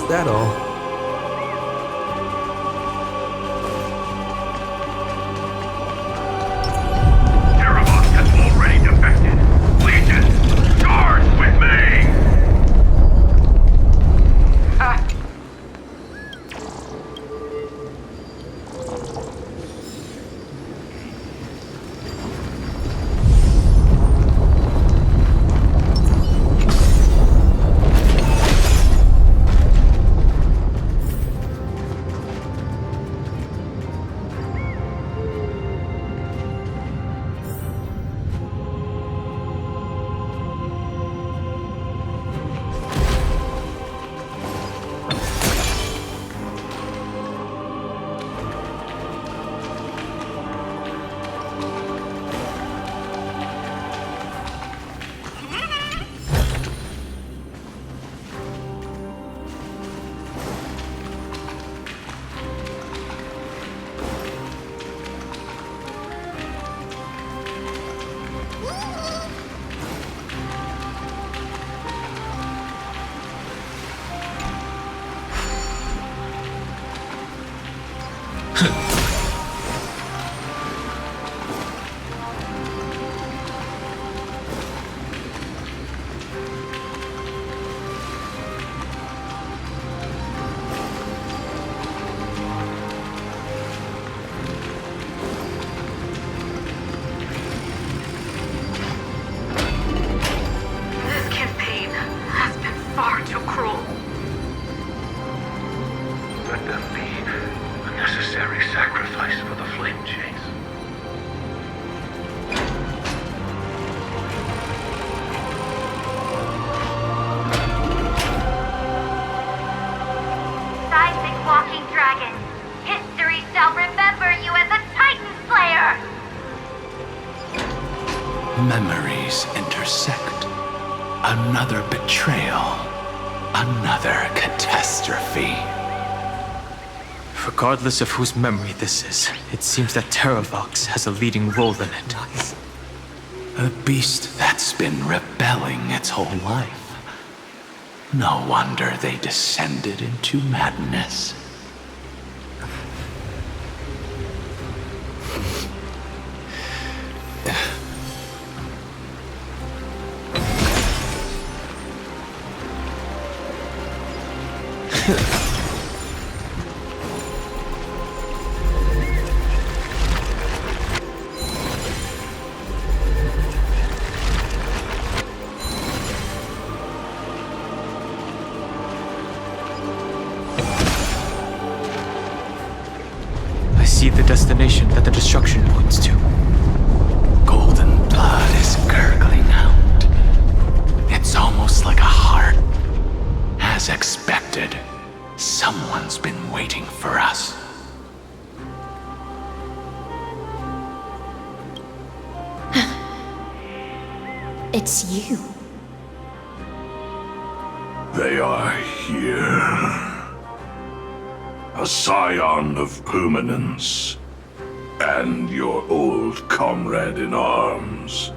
that all? Has already defected. Legion, charge with me! Ha! them be a necessary sacrifice for the flame chase. Seismic walking dragon, history shall remember you as a Titan Slayer! Memories intersect. Another betrayal. Another catastrophe. Regardless of whose memory this is, it seems that Terravox has a leading role in it. A beast that's been rebelling its whole life. No wonder they descended into madness. I see the destination that the destruction points to. Golden blood is gurgling out. It's almost like a heart. As expected, someone's been waiting for us. It's you. They are here. A scion of Permanence, and your old comrade in arms.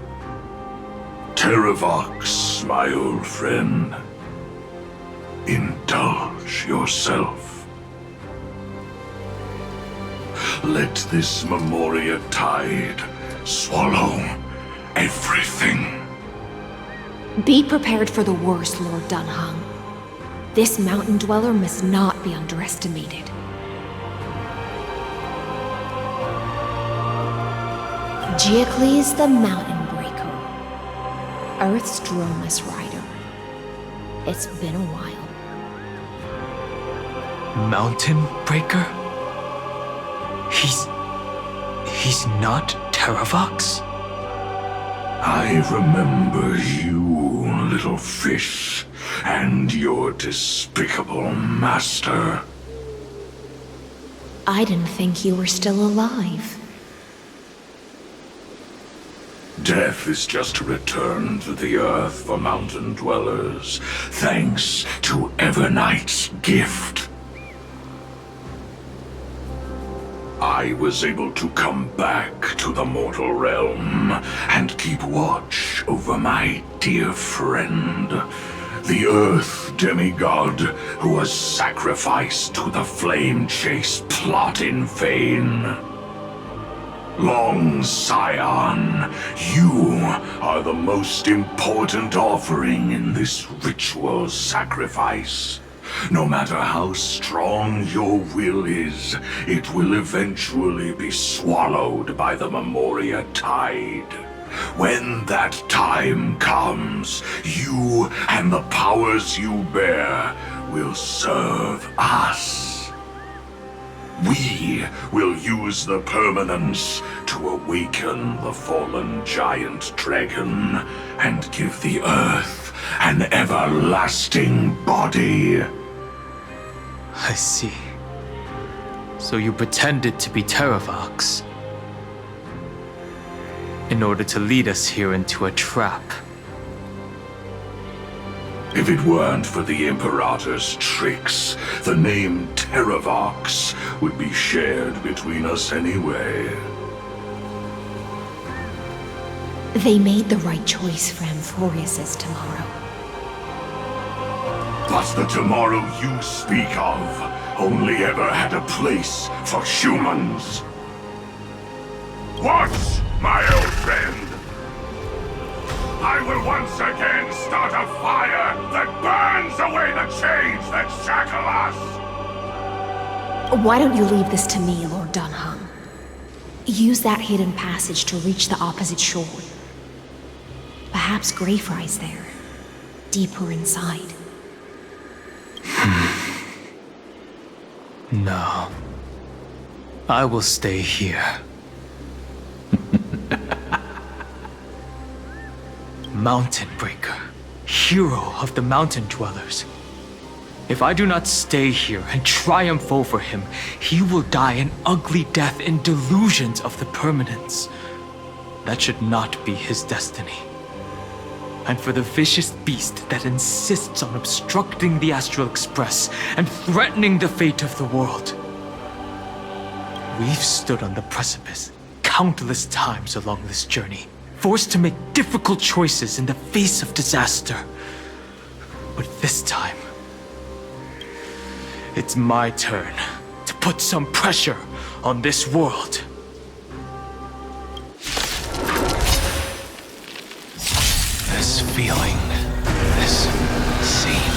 Terravox, my old friend. Indulge yourself. Let this Memoria tide swallow everything. Be prepared for the worst, Lord Dan Heng. This mountain dweller must not be underestimated. Giacles the Mountain Breaker. Earth's strongest rider. It's been a while. Mountain Breaker? He's not Terravox? I remember you, little fish, and your despicable master. I didn't think you were still alive. Death is just a return to the earth for mountain dwellers, thanks to Evernight's gift. I was able to come back to the mortal realm and keep watch over my dear friend, the Earth demigod who was sacrificed to the flame chase plot in vain. Long Scion, you are the most important offering in this ritual sacrifice. No matter how strong your will is, it will eventually be swallowed by the Memoria tide. When that time comes, you and the powers you bear will serve us. We will use the Permanence to awaken the fallen giant dragon and give the Earth an everlasting body. I see. So you pretended to be Terravox in order to lead us here into a trap. If it weren't for the Imperator's tricks, the name Terravox would be shared between us anyway. They made the right choice for Amphorius's tomorrow. But the tomorrow you speak of only ever had a place for humans. Watch, my old friend! I will once again start a fire that burns away the chains that shackle us! Why don't you leave this to me, Lord Dan Heng? Use that hidden passage to reach the opposite shore. Perhaps Greyfry's there, deeper inside. No. I will stay here. Mountain Breaker, hero of the mountain dwellers. If I do not stay here and triumph over him, he will die an ugly death in delusions of the Permanence. That should not be his destiny. And for the vicious beast that insists on obstructing the Astral Express and threatening the fate of the world. We've stood on the precipice countless times along this journey, forced to make difficult choices in the face of disaster. But this time, it's my turn to put some pressure on this world. This feeling, this scene,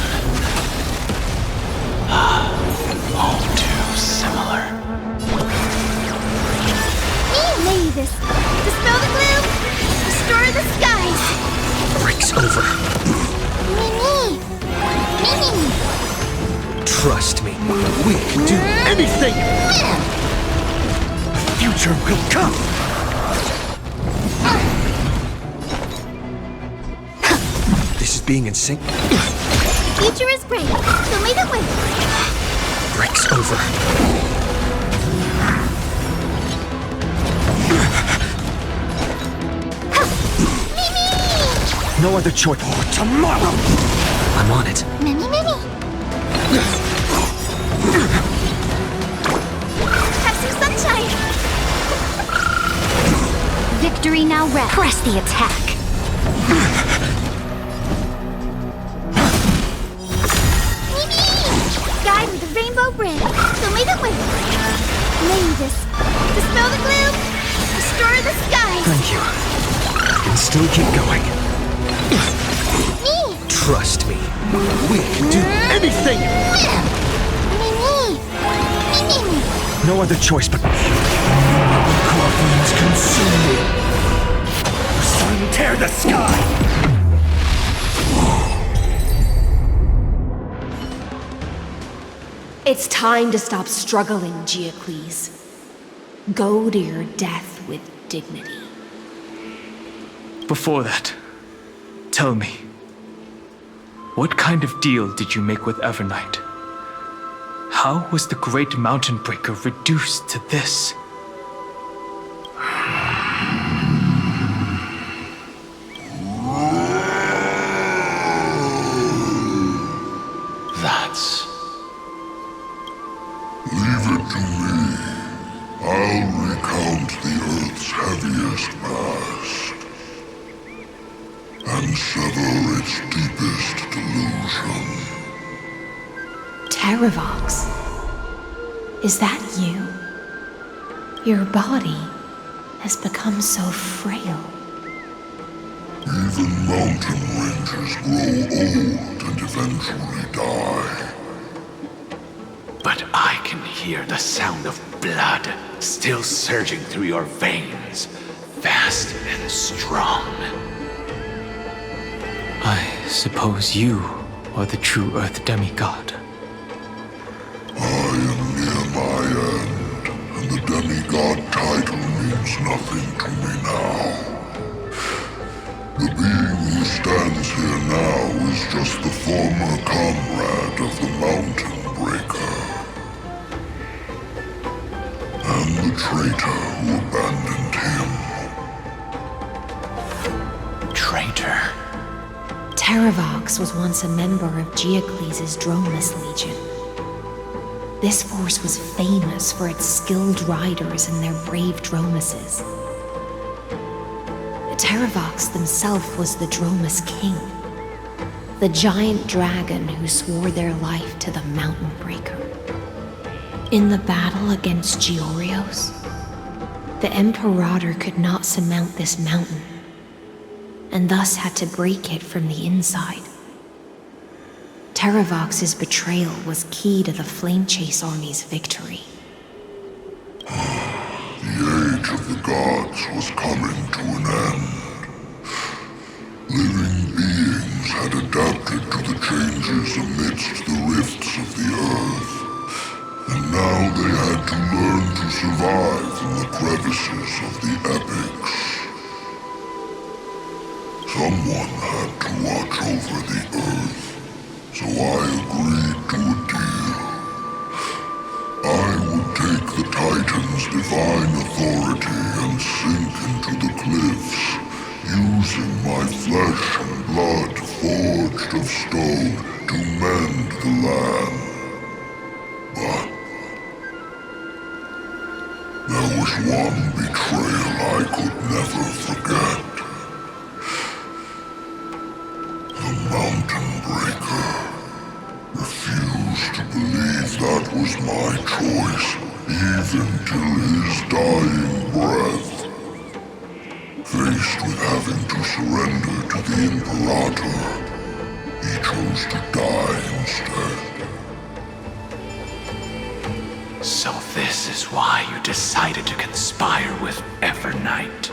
all too similar. Mavis, dispel the gloom, restore the skies. Break's over. Mimi, Mimi. Trust me. We can do anything. The future will come. This is being in sync. Future is bright, so may the way. Break's over. No other choice. Tomorrow! I'm on it. Mimi, Mimi. Have some sunshine. Victory now rests. Press the attack. Mimi! Guide with the rainbow bridge. So may the way. Mavis, dispel the gloom, restore the skies. Thank you. And still keep going. Me! Trust me. We can do anything. Mimi! Mimi! No other choice but... Crawford's consume me. The sun tear the sky. It's time to stop struggling, Geocles. Go to your death with dignity. Before that, tell me, what kind of deal did you make with Evernight? How was the Great Mountain Breaker reduced to this? That's... Leave it to me. I'll recount the Earth's heaviest past and sever its deepest delusion. Terravox? Is that you? Your body has become so frail. Even mountain ranges grow old and eventually die. But I can hear the sound of blood still surging through your veins, fast and strong. I suppose you are the true Earth demigod. I am near my end, and the demigod title means nothing to me now. The being who stands here now is just the former comrade of the Mountain Breaker. And the traitor who abandoned him. Traitor? Terravox was once a member of Geocles' Dromus Legion. This force was famous for its skilled riders and their brave Dromuses. Terravox himself was the Dromus King, the giant dragon who swore their life to the Mountain Breaker. In the battle against Georios, the Imperator could not surmount this mountain, and thus had to break it from the inside. Terravox's betrayal was key to the Flame Chase Army's victory. The age of the gods was coming to an end. Living beings had adapted to the changes amidst the rifts of the earth, and now they had to learn to survive in the crevices of the epics. Someone had to watch over the earth, so I agreed to a deal. I would take the Titan's divine authority and sink into the cliffs, using my flesh and blood forged of stone to mend the land. But there was one betrayal I could never forget. The Mountain Breaker refused to believe that was my choice, even till his dying breath. Faced with having to surrender to the Imperator, he chose to die instead. So this is why you decided to conspire with Evernight.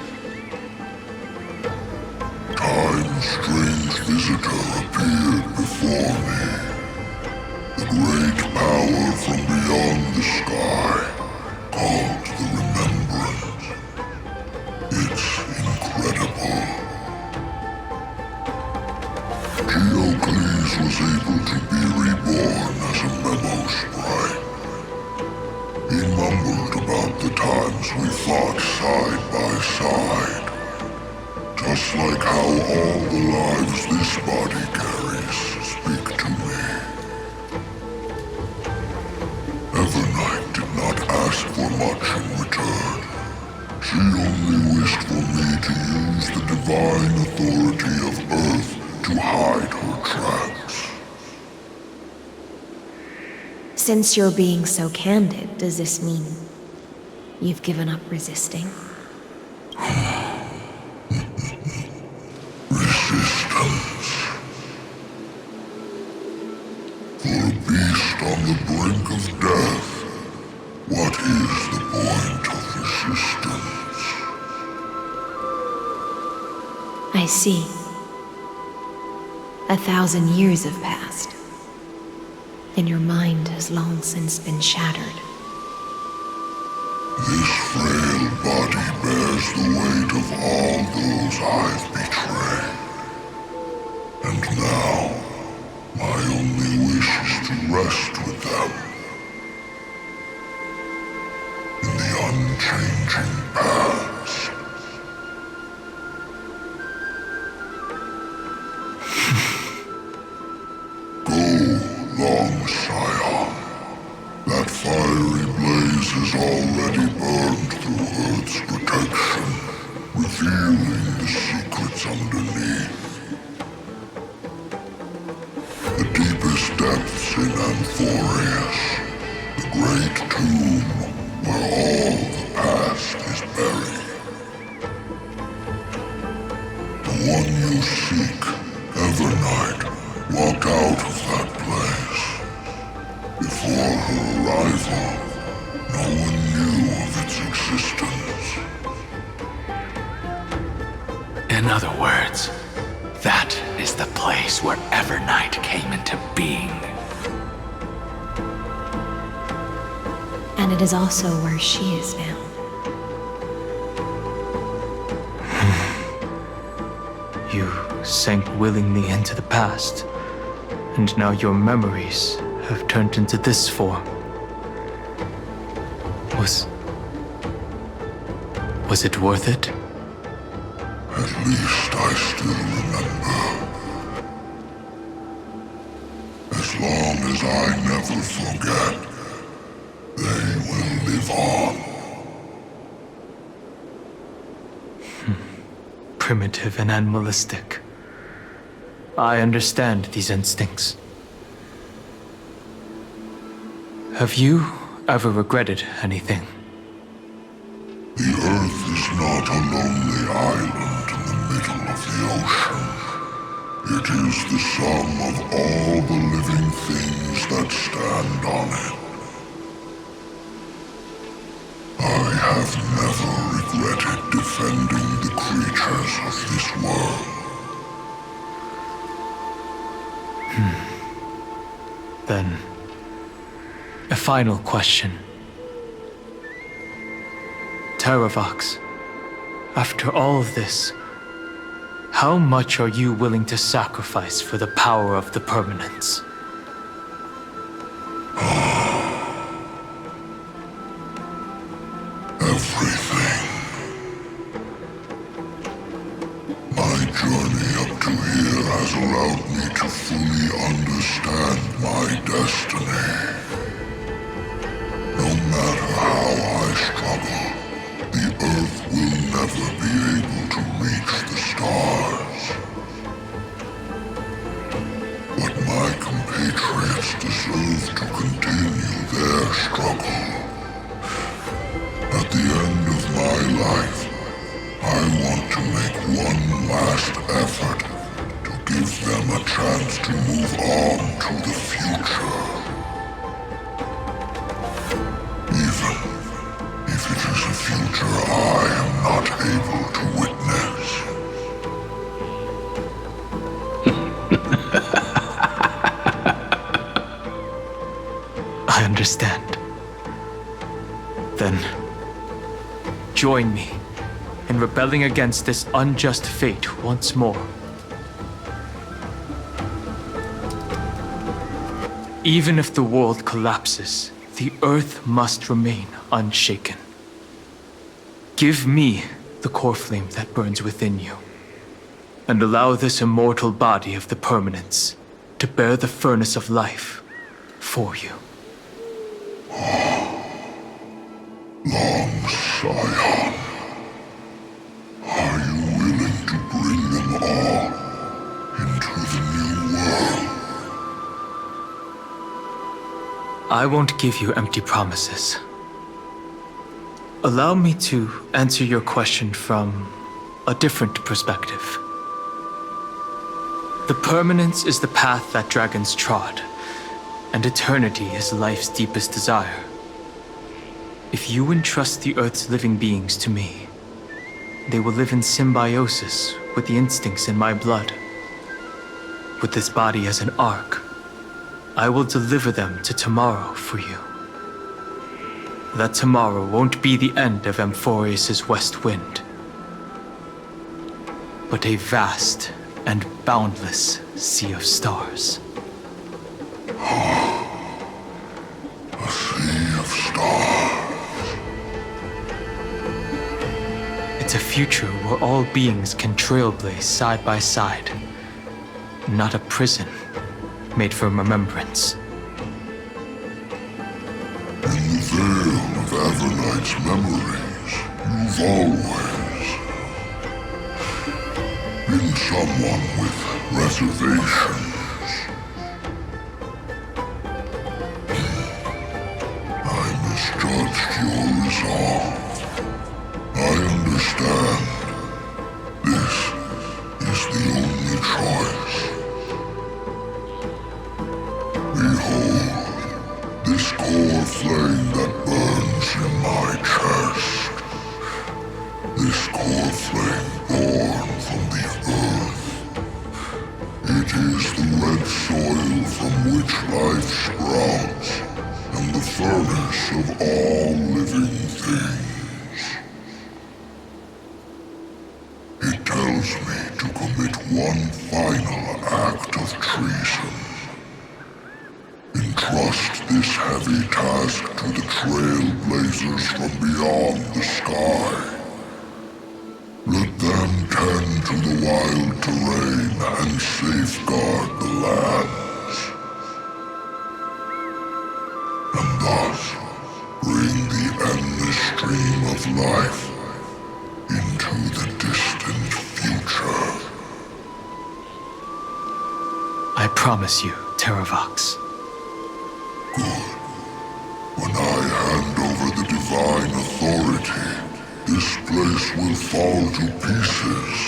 Time's strange visitor appeared before me. The great power from beyond the sky, called the Remembrance. It's incredible. Geocles was able to be reborn as a memo sprite. He mumbled about the times we fought side by side. Just like how all the lives this body carries speak to me. Evernight did not ask for much in return. She only wished for me to use the divine authority of Earth to hide her tracks. Since you're being so candid, does this mean you've given up resisting? Resistance. For a beast on the brink of death, what is the point of resistance? I see. 1,000 years have passed, and your mind has long since been shattered. This frail body bears the weight of all those I've betrayed. And now, my only wish is to rest with them. In the unchanging past. Go, long Scion. That fiery blaze has already burned through Earth's protection, revealing the secrets underneath. The deepest depths in Amphorius, the great tomb where all the past is buried. The one you seek, Evernight, walked out of that place. Before her arrival, no one knew of its existence. In other words, that is the place where Evernight came into being. And it is also where she is now. You sank willingly into the past, and now your memories have turned into this form. Was it worth it? At least I still remember. As long as I never forget, they will live on. Primitive and animalistic. I understand these instincts. Have you ever regretted anything? The Earth is not a lonely island in the middle of the ocean. It is the sum of all the living things that stand on it. I have never regretted defending the creatures of this world. Then, a final question. Terravox, after all of this, how much are you willing to sacrifice for the power of the Permanence? Everything. My journey up to here has allowed me to fully understand my destiny. No matter how I struggle, the Earth will never be able to reach the stars. But my compatriots deserve to continue their struggle. At the end of my life, I want to make one last effort to give them a chance to move on to the future. Even if it is a future I am not able to witness. I understand. Then, join me in rebelling against this unjust fate once more. Even if the world collapses, the Earth must remain unshaken. Give me the core flame that burns within you, and allow this immortal body of the Permanence to bear the furnace of life for you. Long Scion, are you willing to bring them all into the new world? I won't give you empty promises. Allow me to answer your question from a different perspective. The Permanence is the path that dragons trod, and eternity is life's deepest desire. If you entrust the Earth's living beings to me, they will live in symbiosis with the instincts in my blood. With this body as an ark, I will deliver them to tomorrow for you. That tomorrow won't be the end of Amphorius' west wind, but a vast and boundless sea of stars. A sea of stars. It's a future where all beings can trailblaze side by side, not a prison made for remembrance. In the veil of Evernight's memories, you've always been someone with reservations. I misjudged your resolve. I understand. This is the only choice. Behold, this core flame that burns in my chest. This core flame born from the earth. It is the red soil from which life sprouts, and the furnace of all living things. It tells me to commit one final act of treason. Entrust this heavy task to the trailblazers from beyond the sky. Let them tend to the wild terrain and safeguard the lands. And thus bring the endless stream of life into the distant future. I promise you, Terravox. Good. When I hand over the divine authority, this place will fall to pieces.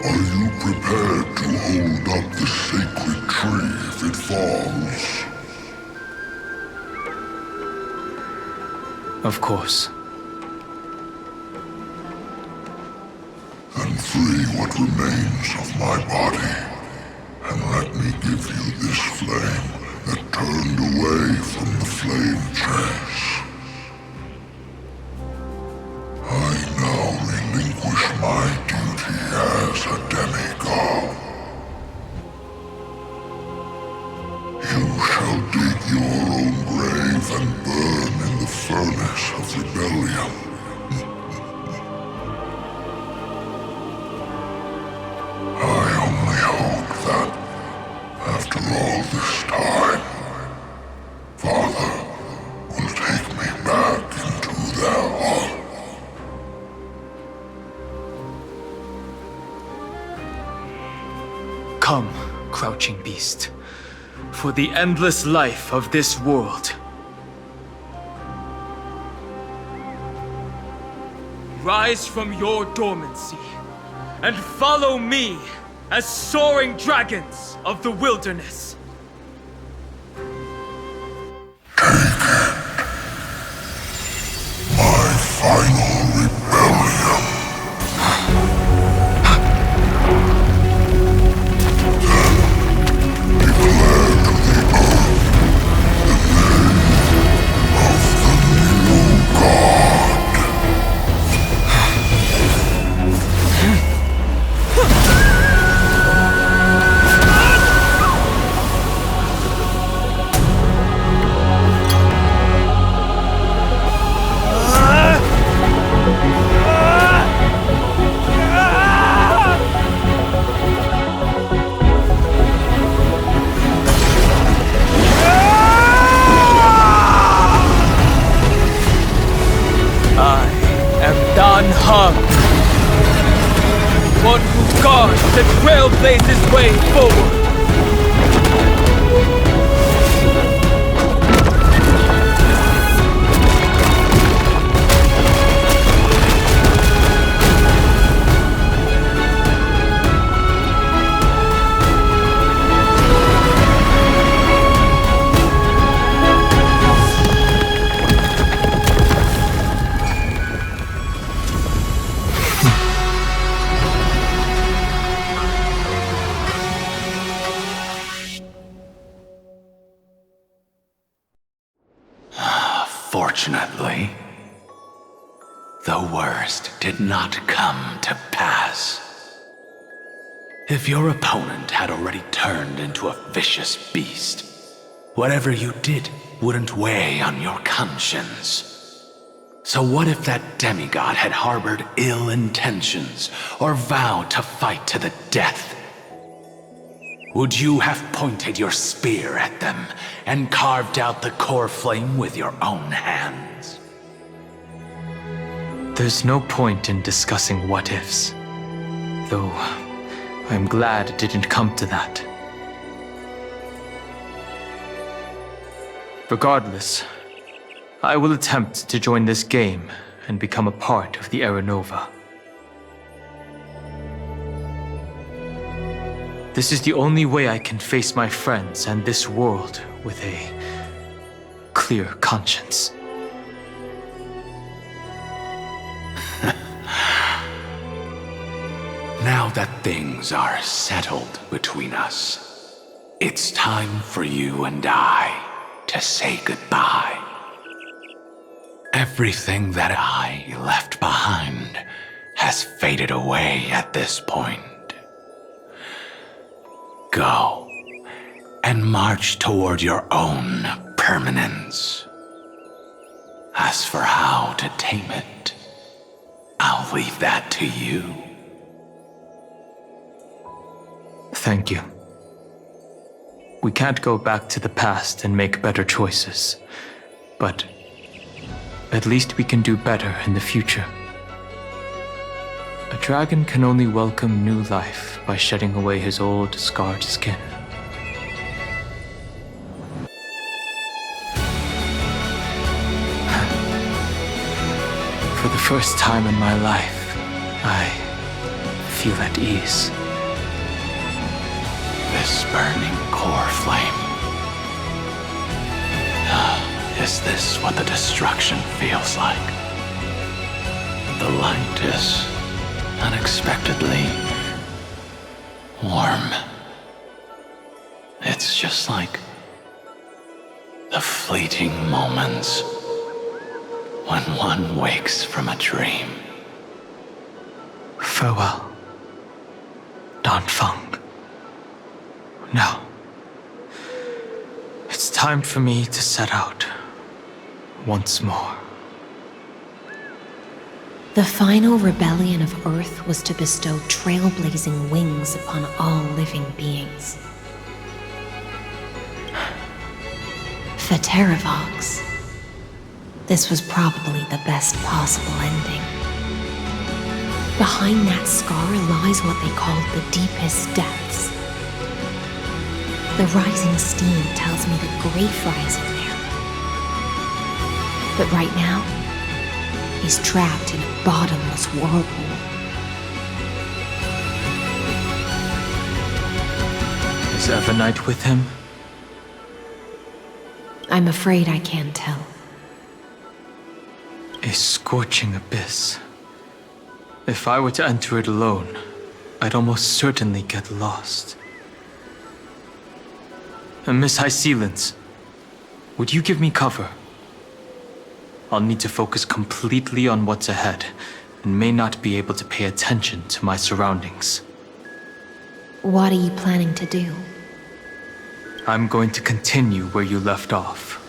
Are you prepared to hold up the sacred tree if it falls? Of course. Then free what remains of my body, and let me give you this flame that turned away from the flame chase. shall dig your own grave and burn in the furnace of rebellion. I only hope that, after all this time, Father will take me back into their heart. Come, crouching beast, for the endless life of this world. Rise from your dormancy and follow me as soaring dragons of the wilderness. My final rebellion. Then declare to the earth the name of the new god. Dan Heng, one who guards and trailblazes way forward. Fortunately, the worst did not come to pass. If your opponent had already turned into a vicious beast, whatever you did wouldn't weigh on your conscience. So what if that demigod had harbored ill intentions or vowed to fight to the death? Would you have pointed your spear at them and carved out the core flame with your own hands? There's no point in discussing what-ifs, though I'm glad it didn't come to that. Regardless, I will attempt to join this game and become a part of the Era Nova. This is the only way I can face my friends and this world with a clear conscience. Now that things are settled between us, it's time for you and I to say goodbye. Everything that I left behind has faded away at this point. Go and march toward your own permanence. As for how to tame it, I'll leave that to you. Thank you. We can't go back to the past and make better choices, but at least we can do better in the future. A dragon can only welcome new life by shedding away his old, scarred skin. For the first time in my life, I feel at ease. This burning core flame. Is this what the destruction feels like? The light is unexpectedly warm. It's just like the fleeting moments when one wakes from a dream. Farewell, Dan Heng. Now, it's time for me to set out once more. The final rebellion of Earth was to bestow trailblazing wings upon all living beings. Fateravox. This was probably the best possible ending. Behind that scar lies what they called the deepest depths. The rising steam tells me that Greyfry is in there. But right now, he's trapped in a bottomless whirlpool. Is Evernight with him? I'm afraid I can't tell. A scorching abyss. If I were to enter it alone, I'd almost certainly get lost. Miss High Sealants, would you give me cover? I'll need to focus completely on what's ahead, and may not be able to pay attention to my surroundings. What are you planning to do? I'm going to continue where you left off.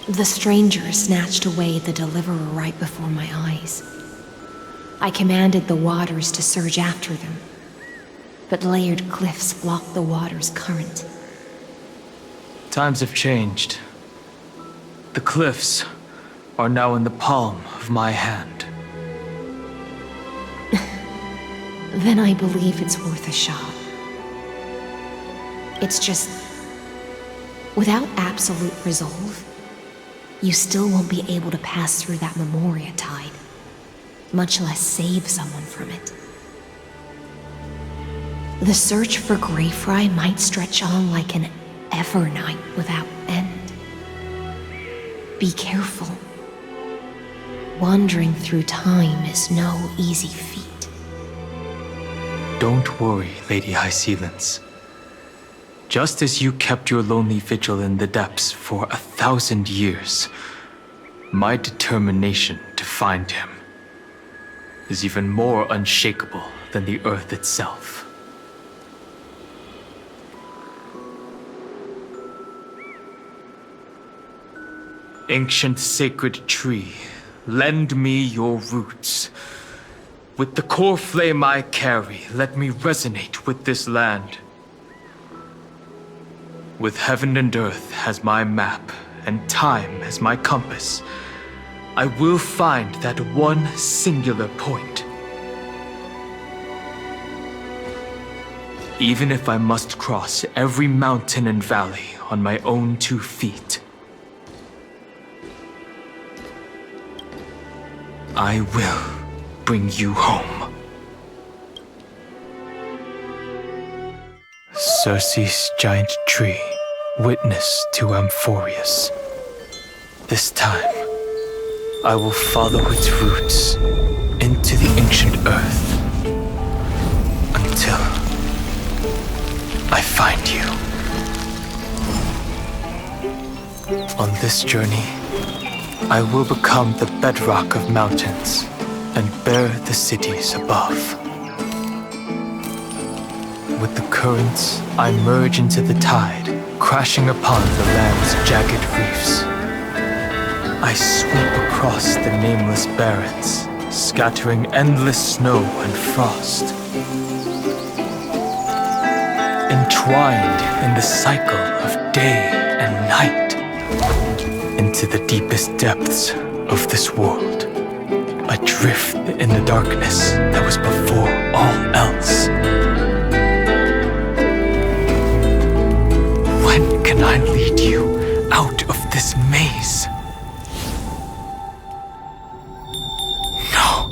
The stranger snatched away the deliverer right before my eyes. I commanded the waters to surge after them, but layered cliffs blocked the water's current. Times have changed. The cliffs are now in the palm of my hand. Then I believe it's worth a shot. It's just, without absolute resolve, you still won't be able to pass through that Memoria tide, much less save someone from it. The search for Greyfry might stretch on like an Evernight without end. Be careful. Wandering through time is no easy feat. Don't worry, Lady High Sealants. Just as you kept your lonely vigil in the depths for 1,000 years, my determination to find him is even more unshakable than the earth itself. Ancient sacred tree, lend me your roots. With the core flame I carry, let me resonate with this land. With heaven and earth as my map, and time as my compass, I will find that one singular point. Even if I must cross every mountain and valley on my own 2 feet, I will bring you home. Circe's giant tree, witness to Amphorius. This time, I will follow its roots into the ancient earth until I find you. On this journey, I will become the bedrock of mountains and bear the cities above. With the currents, I merge into the tide, crashing upon the land's jagged reefs. I sweep across the nameless barrens, scattering endless snow and frost. Entwined in the cycle of day and night, into the deepest depths of this world, adrift in the darkness that was before all else. When can I lead you out of this maze? No,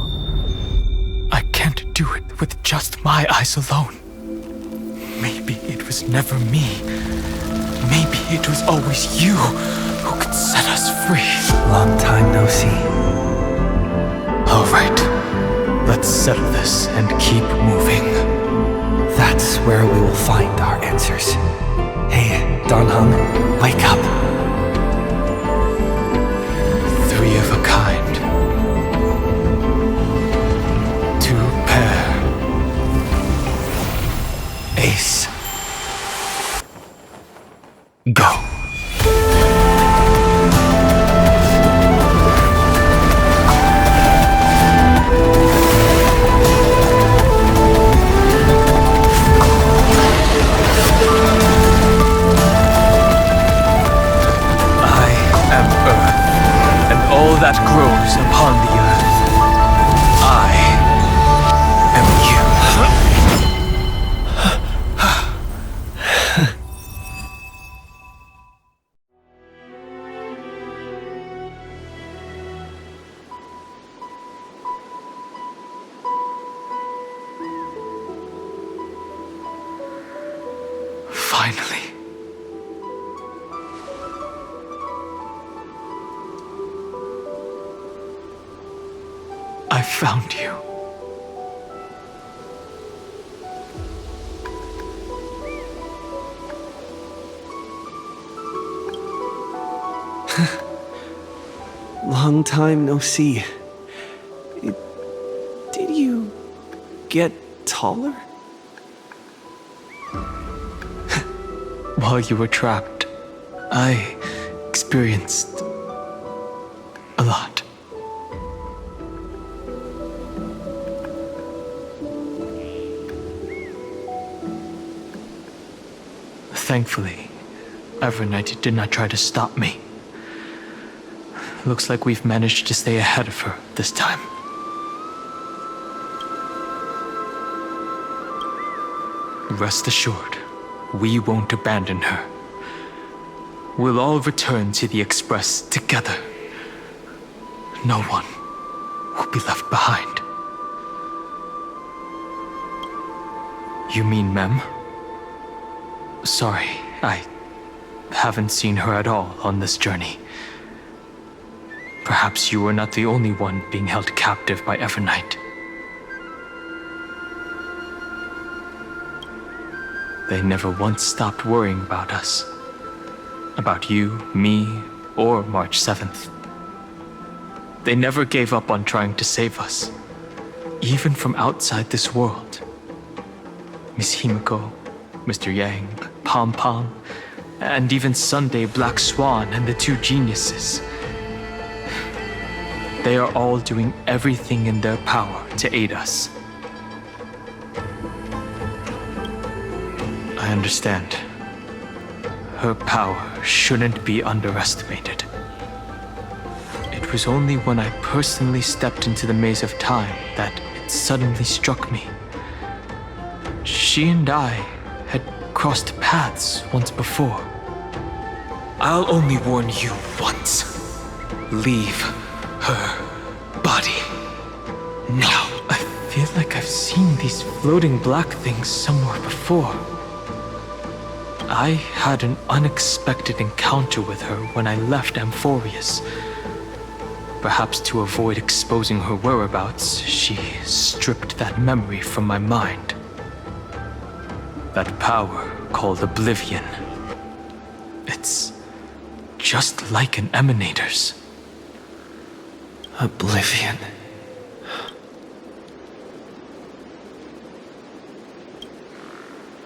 I can't do it with just my eyes alone. Maybe it was never me. Maybe it was always you who could set us free. Long time no see. All right, let's settle this and keep moving. That's where we will find our answers. Hey, Dan Heng, wake up. 3 of a kind. 2 pair. Ace. go. I am Earth, and all that grows upon the earth. I am you. Finally. I found you. Long time no see. Did you get taller? While you were trapped, I experienced a lot. Thankfully, Evernight did not try to stop me. Looks like we've managed to stay ahead of her this time. Rest assured, we won't abandon her. We'll all return to the Express together. No one will be left behind. You mean Mem? Sorry, I haven't seen her at all on this journey. Perhaps you were not the only one being held captive by Evernight. They never once stopped worrying about us. About you, me, or March 7th. They never gave up on trying to save us, even from outside this world. Miss Himiko, Mr. Yang, Pom Pom, and even Sunday Black Swan and the two geniuses. They are all doing everything in their power to aid us. I understand. Her power shouldn't be underestimated. It was only when I personally stepped into the maze of time that it suddenly struck me. She and I had crossed paths once before. I'll only warn you once. Leave her body now. I feel like I've seen these floating black things somewhere before. I had an unexpected encounter with her when I left Amphorius. Perhaps to avoid exposing her whereabouts, she stripped that memory from my mind. That power called Oblivion. It's just like an emanator's. Oblivion.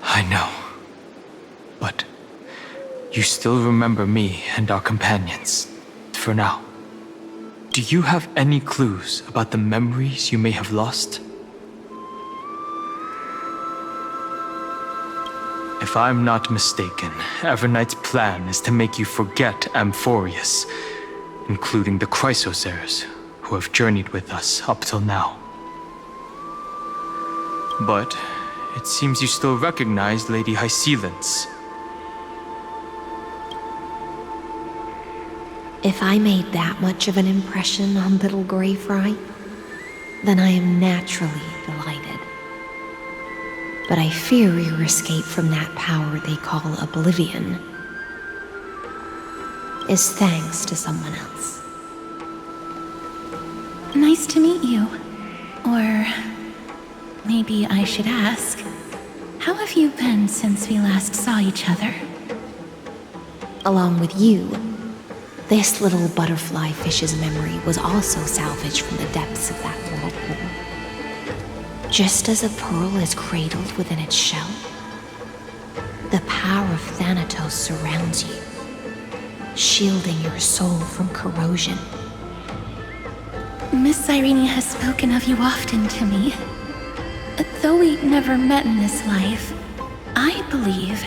I know. But you still remember me and our companions, for now. Do you have any clues about the memories you may have lost? If I'm not mistaken, Evernight's plan is to make you forget Amphorius, including the Chrysosaurs, who have journeyed with us up till now. But it seems you still recognize Lady Hycelens. If I made that much of an impression on little Grey Fry, then I am naturally delighted. But I fear your escape from that power they call Oblivion is thanks to someone else. Nice to meet you. Or maybe I should ask, how have you been since we last saw each other? Along with you, this little butterfly fish's memory was also salvaged from the depths of that whirlpool. Just as a pearl is cradled within its shell, the power power of Thanatos surrounds you, shielding your soul from corrosion. Miss Irene has spoken of you often to me. Though we never met in this life, I believe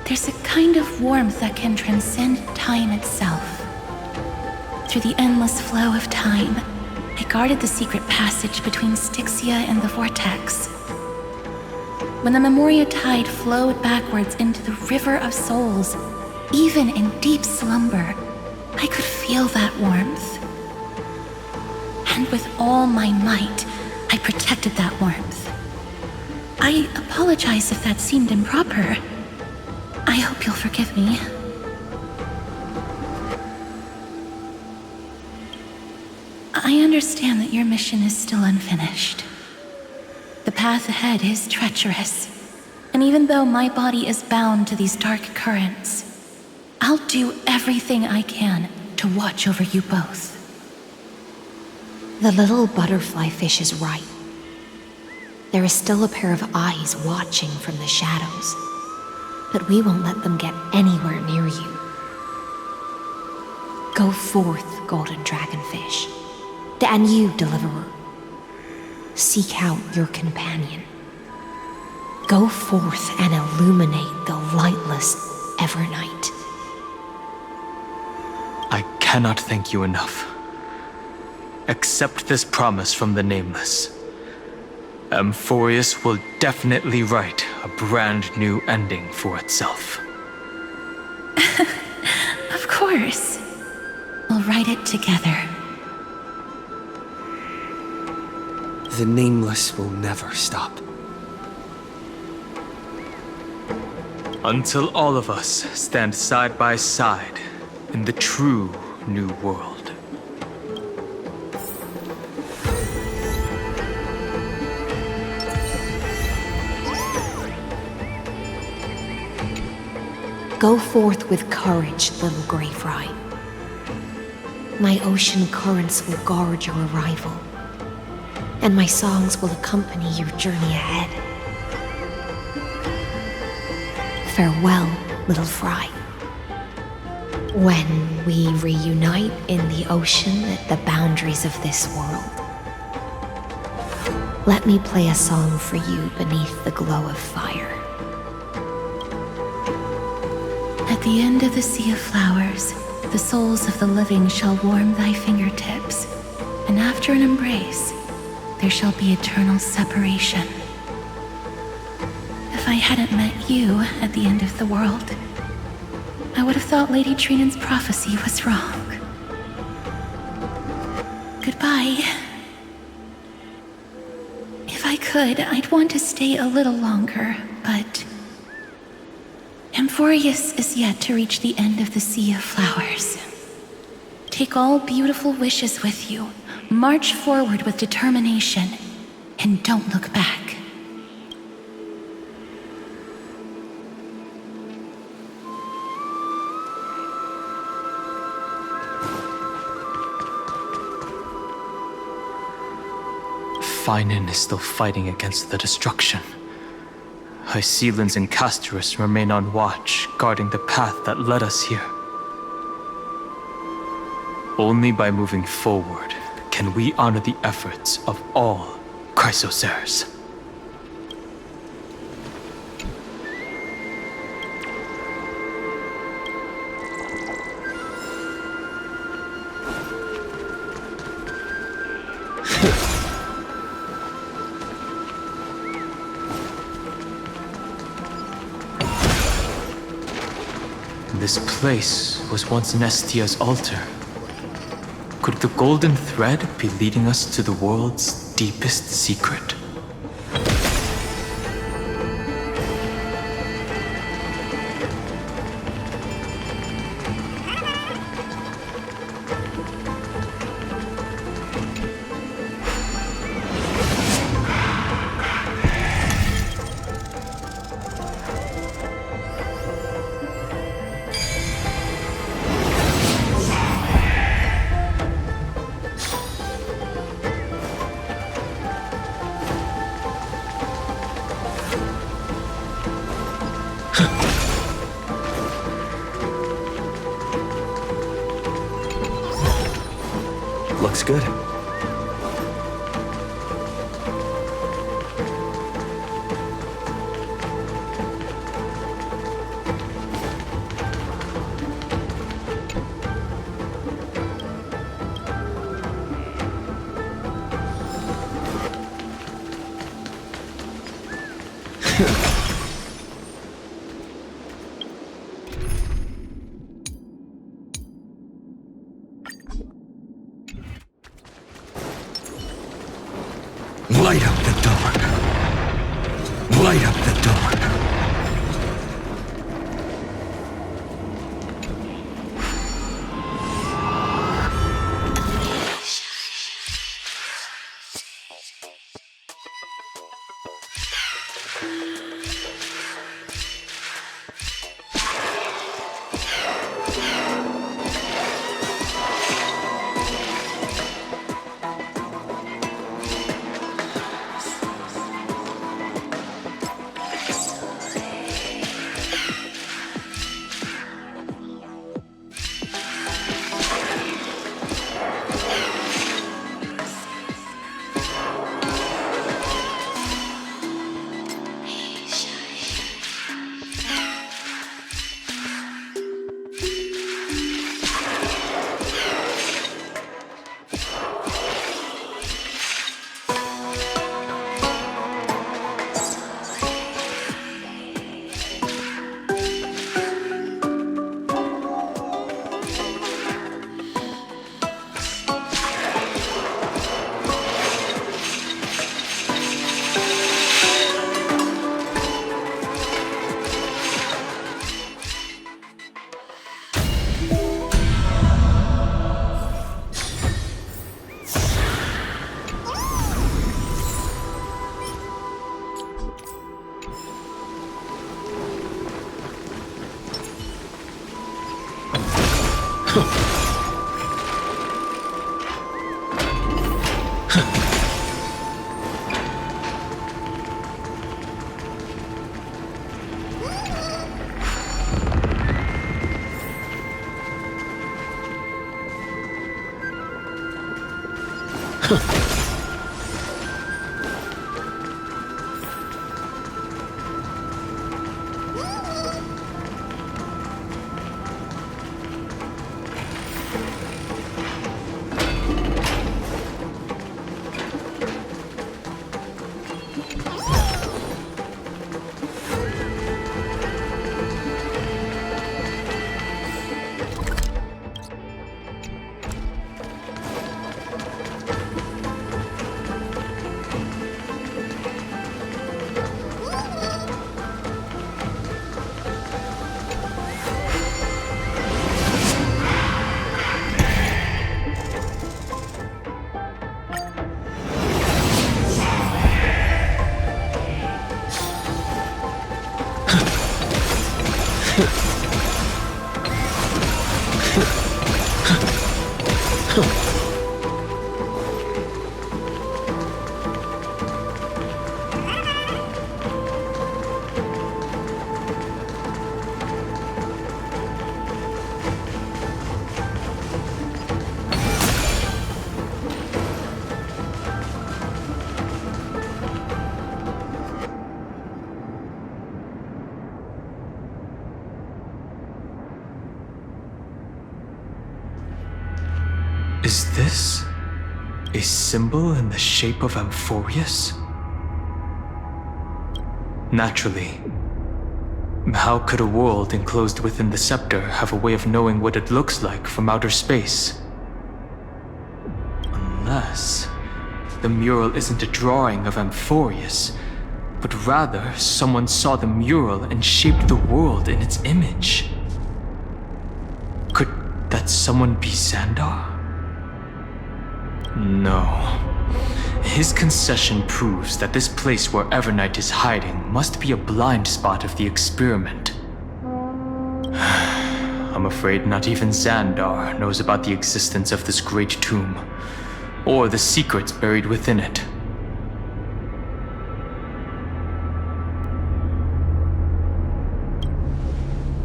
there's a kind of warmth that can transcend time itself. Through the endless flow of time, I guarded the secret passage between Styxia and the Vortex. When the Memoria tide flowed backwards into the River of Souls, even in deep slumber, I could feel that warmth. And with all my might, I protected that warmth. I apologize if that seemed improper. I hope you'll forgive me. I understand that your mission is still unfinished. The path ahead is treacherous, and even though my body is bound to these dark currents, I'll do everything I can to watch over you both. The little butterfly fish is right. There is still a pair of eyes watching from the shadows, but we won't let them get anywhere near you. Go forth, golden dragonfish, and you, deliverer. Seek out your companion. Go forth and illuminate the lightless Evernight. I cannot thank you enough. Accept this promise from the Nameless. Amphorius will definitely write a brand new ending for itself. Of course. We'll write it together. The Nameless will never stop. Until all of us stand side by side in the true new world. Go forth with courage, little Grey Fry. My ocean currents will guard your arrival, and my songs will accompany your journey ahead. Farewell, little Fry. When we reunite in the ocean at the boundaries of this world, let me play a song for you beneath the glow of fire. At the end of the sea of flowers, the souls of the living shall warm thy fingertips, and after an embrace, there shall be eternal separation. If I hadn't met you at the end of the world, I would have thought Lady Trinan's prophecy was wrong. Goodbye. If I could, I'd want to stay a little longer, but Amphorius is yet to reach the end of the Sea of Flowers. Take all beautiful wishes with you, march forward with determination, and don't look back. Phainon is still fighting against the destruction. Hycelans and Castorus remain on watch, guarding the path that led us here. Only by moving forward can we honor the efforts of all Chrysoceres. This place was once Nestia's altar. Could the golden thread be leading us to the world's deepest secret? Looks good. Light up the dark. Light up the dark. Is this a symbol in the shape of Amphorius? Naturally. How could a world enclosed within the scepter have a way of knowing what it looks like from outer space? Unless the mural isn't a drawing of Amphorius, but rather someone saw the mural and shaped the world in its image. Could that someone be Xandar? No. His concession proves that this place where Evernight is hiding must be a blind spot of the experiment. I'm afraid not even Xandar knows about the existence of this great tomb, or the secrets buried within it.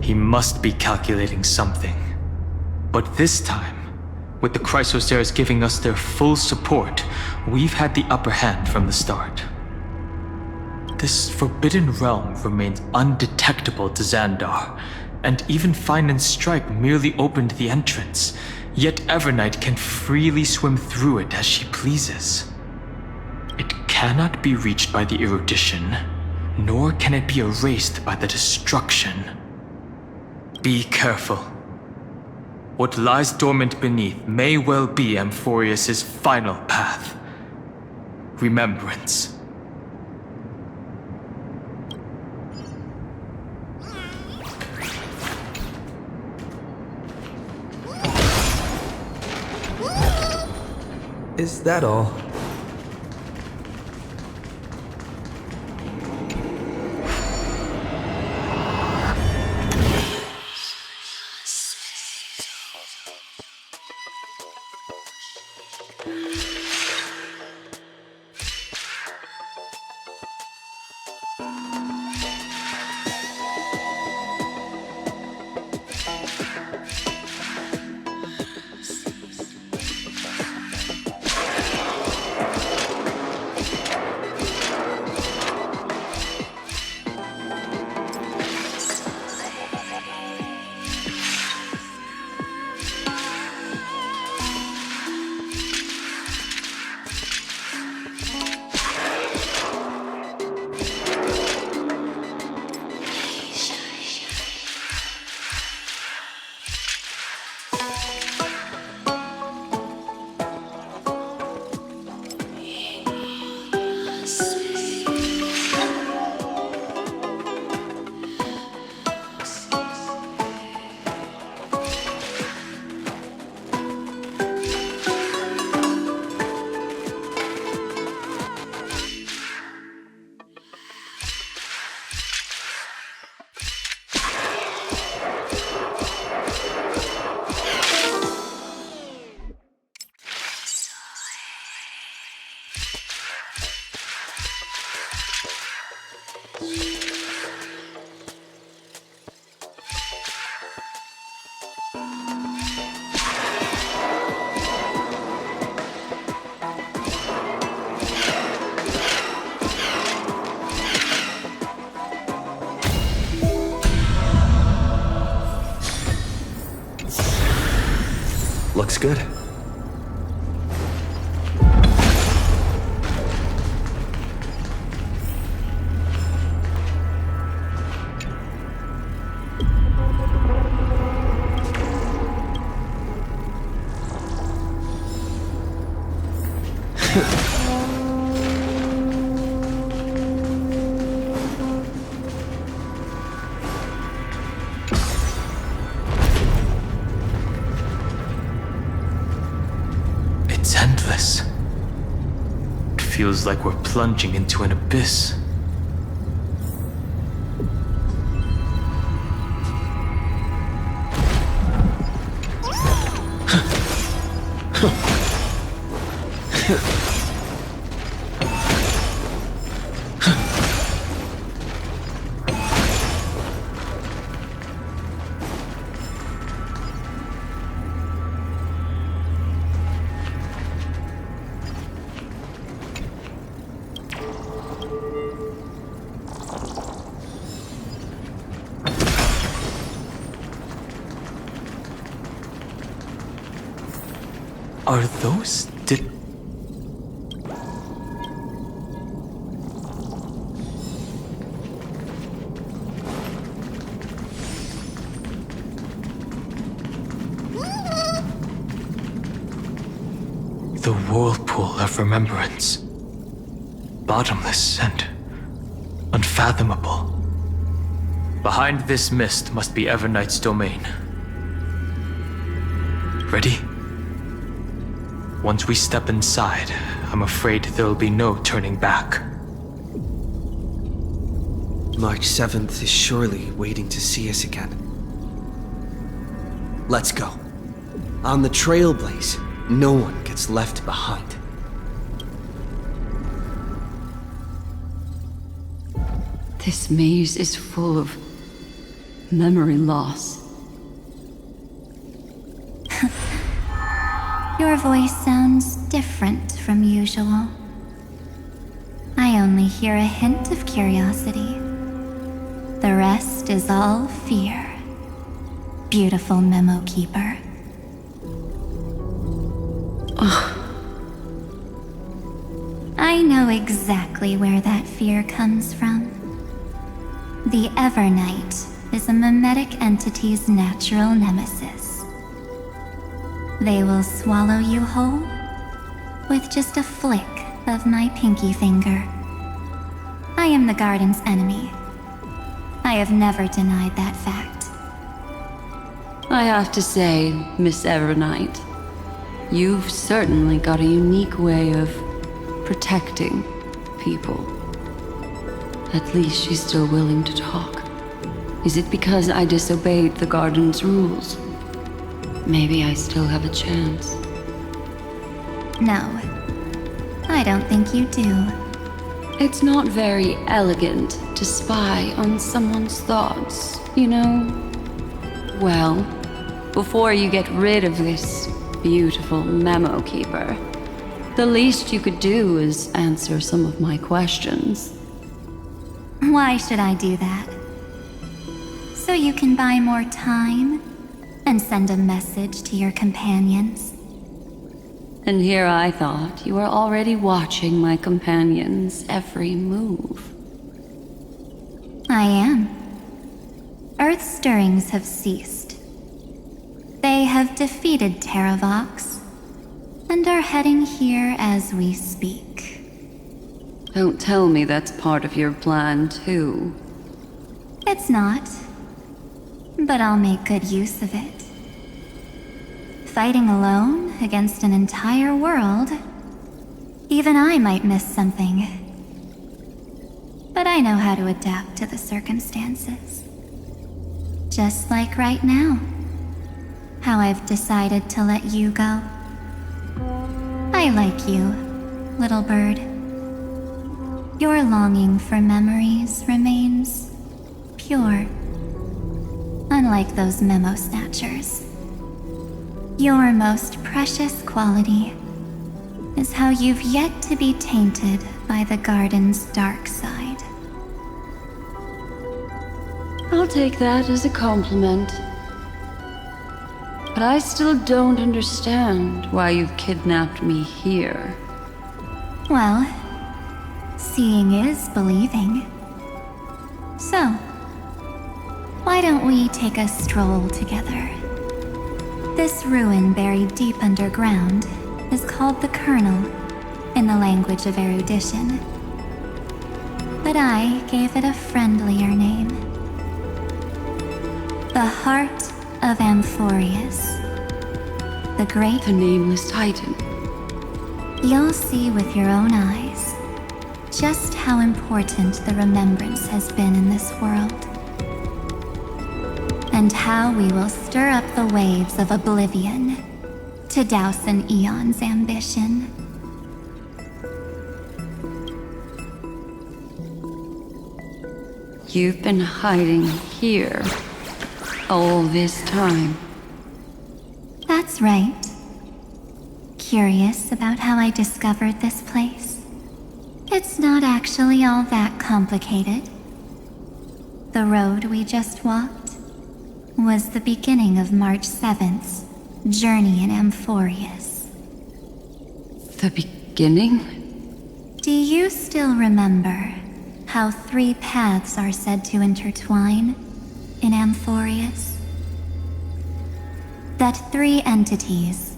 He must be calculating something. But this time, With the Chrysosaurs giving us their full support, we've had the upper hand from the start. This forbidden realm remains undetectable to Xandar, and even Phainon's strike merely opened the entrance, yet Evernight can freely swim through it as she pleases. It cannot be reached by the erudition, nor can it be erased by the destruction. Be careful. What lies dormant beneath may well be Amphorius' final path. Remembrance. Is that all? Looks good. It's endless. It feels like we're plunging into an abyss. Are those the whirlpool of remembrance, bottomless and unfathomable. Behind this mist must be Evernight's domain. Ready? Once we step inside, I'm afraid there'll be no turning back. March 7th is surely waiting to see us again. Let's go. On the Trailblaze, no one gets left behind. This maze is full of memory loss. Your voice sounds different from usual. I only hear a hint of curiosity. The rest is all fear. Beautiful memo keeper. I know exactly where that fear comes from. The Evernight is a mimetic entity's natural nemesis. They will swallow you whole with just a flick of my pinky finger. I am the garden's enemy. I have never denied that fact. I have to say, Miss Evernight, you've certainly got a unique way of protecting people. At least she's still willing to talk. Is it because I disobeyed the garden's rules? Maybe I still have a chance. No, I don't think you do. It's not very elegant to spy on someone's thoughts, you know? Well, before you get rid of this beautiful memo keeper, the least you could do is answer some of my questions. Why should I do that? So you can buy more time and send a message to your companions? And here I thought you were already watching my companions' every move. I am. Earth stirrings have ceased. They have defeated Terravox and are heading here as we speak. Don't tell me that's part of your plan, too. It's not, but I'll make good use of it. Fighting alone against an entire world, even I might miss something. But I know how to adapt to the circumstances. Just like right now, how I've decided to let you go. I like you, little bird. Your longing for memories remains pure, unlike those memo snatchers. Your most precious quality is how you've yet to be tainted by the garden's dark side. I'll take that as a compliment. But I still don't understand why you've kidnapped me here. Well, seeing is believing. So, why don't we take a stroll together? This ruin buried deep underground is called the Kernel in the language of erudition. But I gave it a friendlier name. The Heart of Amphorius. The Great... The Nameless Titan. You'll see with your own eyes just how important the remembrance has been in this world. And how we will stir up the waves of oblivion to douse an eon's ambition. You've been hiding here all this time. That's right. Curious about how I discovered this place? It's not actually all that complicated. The road we just walked was the beginning of March 7th's journey in Amphorius. The beginning? Do you still remember how 3 paths are said to intertwine in Amphorius? That 3 entities,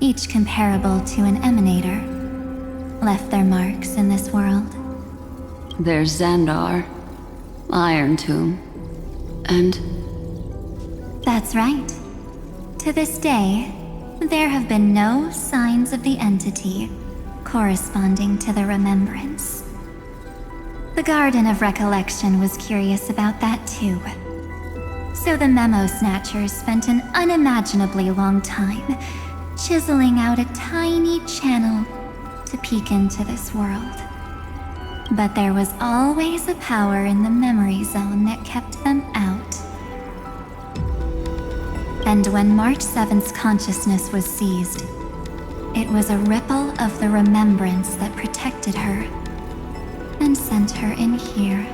each comparable to an emanator, left their marks in this world. There's Xandar, Iron Tomb, and... That's right. To this day, there have been no signs of the entity corresponding to the remembrance. The Garden of Recollection was curious about that too. So the Memo Snatchers spent an unimaginably long time chiseling out a tiny channel to peek into this world. But there was always a power in the memory zone that kept them out. And when March 7th's consciousness was seized, It was a ripple of the remembrance that protected her and sent her in here.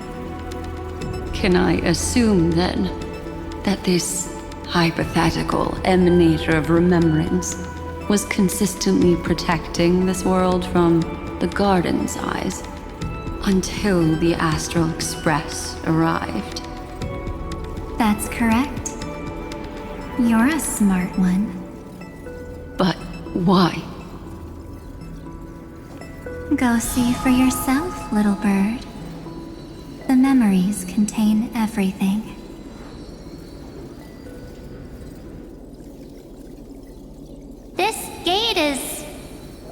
Can I assume then that this hypothetical emanator of remembrance was consistently protecting this world from the Garden's eyes until the Astral Express arrived? That's correct. You're a smart one. But why? Go see for yourself, little bird. The memories contain everything. This gate is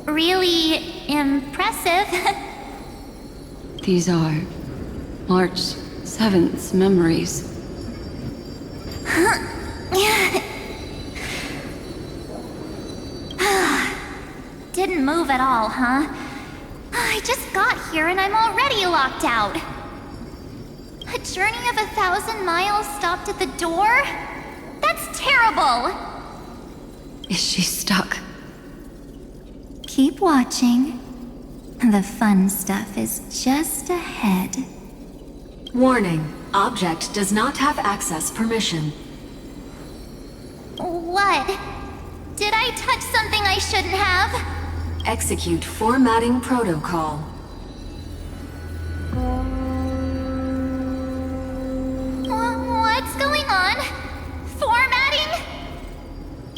really impressive. These are March 7th's memories. Didn't move at all, huh? I just got here and I'm already locked out. A journey of 1,000 miles stopped at the door? That's terrible! Is she stuck? Keep watching. The fun stuff is just ahead. Warning. Object does not have access permission. What? Did I touch something I shouldn't have? Execute formatting protocol. What's going on? Formatting?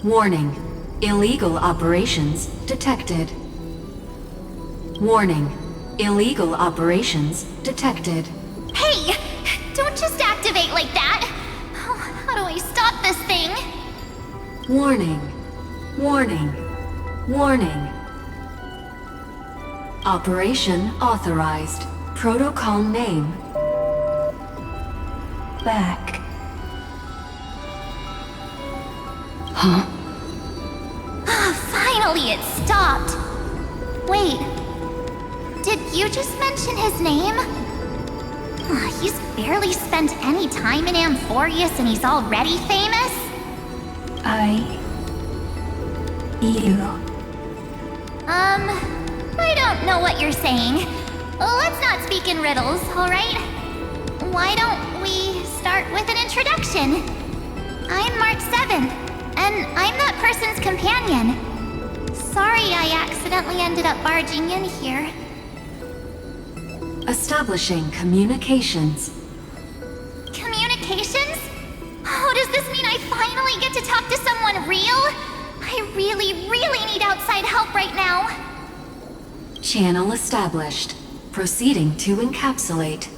Warning. Illegal operations detected. Warning. Illegal operations detected. Hey! Don't just activate like that! How do I stop this thing? Warning. Warning. Warning. Operation authorized. Protocol name. Back. Huh? Finally, it stopped. Wait. Did you just mention his name? He's barely spent any time in Amphorius and he's already famous? I don't know what you're saying. Let's not speak in riddles, alright? Why don't we start with an introduction? I'm March 7th, and I'm that person's companion. Sorry I accidentally ended up barging in here. Establishing communications. Communications? Oh, does this mean I finally get to talk to someone real? I really need outside help right now. Channel established. Proceeding to encapsulate.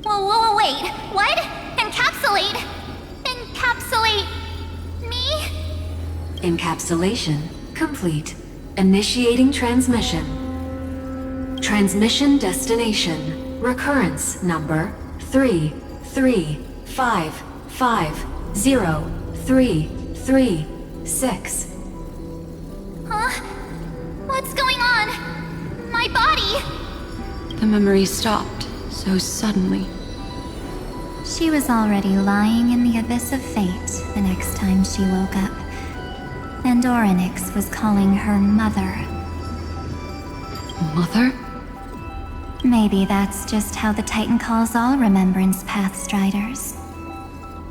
Whoa, wait. What? Encapsulate? Encapsulate me? Encapsulation complete. Initiating transmission. Transmission destination. Recurrence number 335503336. Huh? What's going on? My body? The memory stopped so suddenly. She was already lying in the abyss of fate the next time she woke up. And Orynyx was calling her mother. Mother? Maybe that's just how the Titan calls all Remembrance Pathstriders.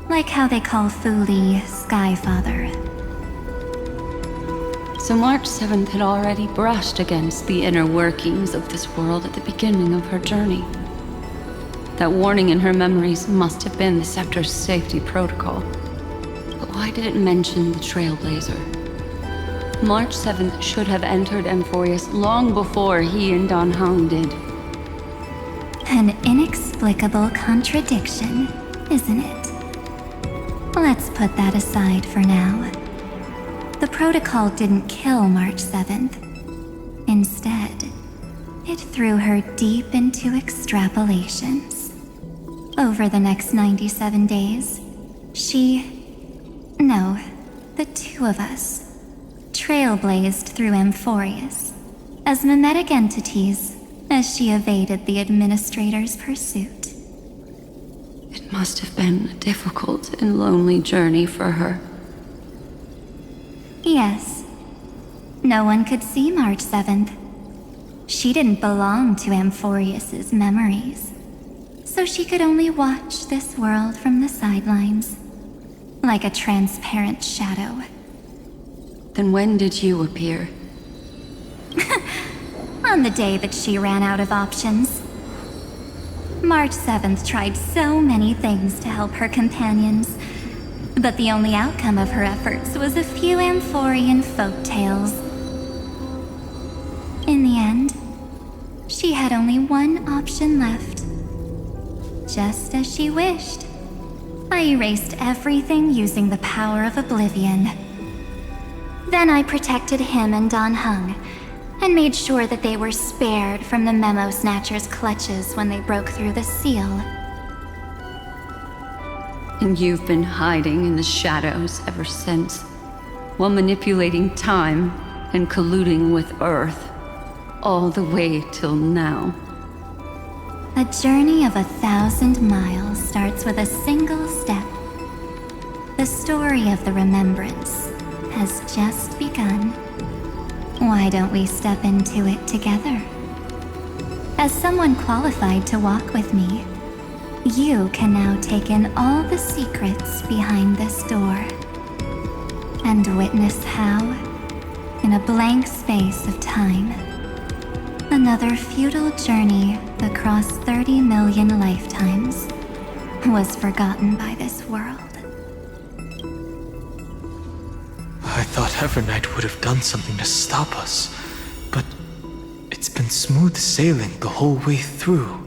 Like how they call Thule Skyfather. So March 7th had already brushed against the inner workings of this world at the beginning of her journey. That warning in her memories must have been the Scepter's safety protocol. But why did it mention the Trailblazer? March 7th should have entered Amphorius long before he and Dan Heng did. An inexplicable contradiction, isn't it? Let's put that aside for now. The protocol didn't kill March 7th. Instead, it threw her deep into extrapolations. Over the next 97 days, the two of us, trailblazed through Amphorius as mimetic entities as she evaded the administrator's pursuit. It must have been a difficult and lonely journey for her. Yes. No one could see March 7th. She didn't belong to Amphorius's memories, so she could only watch this world from the sidelines, like a transparent shadow. Then when did you appear? On the day that she ran out of options. March 7th tried so many things to help her companions, but the only outcome of her efforts was a few Amphorian folk tales. In the end, she had only one option left. Just as she wished, I erased everything using the power of oblivion. Then I protected him and Dan Heng, and made sure that they were spared from the Memo Snatcher's clutches when they broke through the seal. And you've been hiding in the shadows ever since, while manipulating time and colluding with Earth, all the way till now. A journey of 1,000 miles starts with a single step. The story of the Remembrance has just begun. Why don't we step into it together? As someone qualified to walk with me, you can now take in all the secrets behind this door, and witness how, in a blank space of time, another futile journey across 30 million lifetimes was forgotten by this world. I thought Evernight would have done something to stop us, but it's been smooth sailing the whole way through.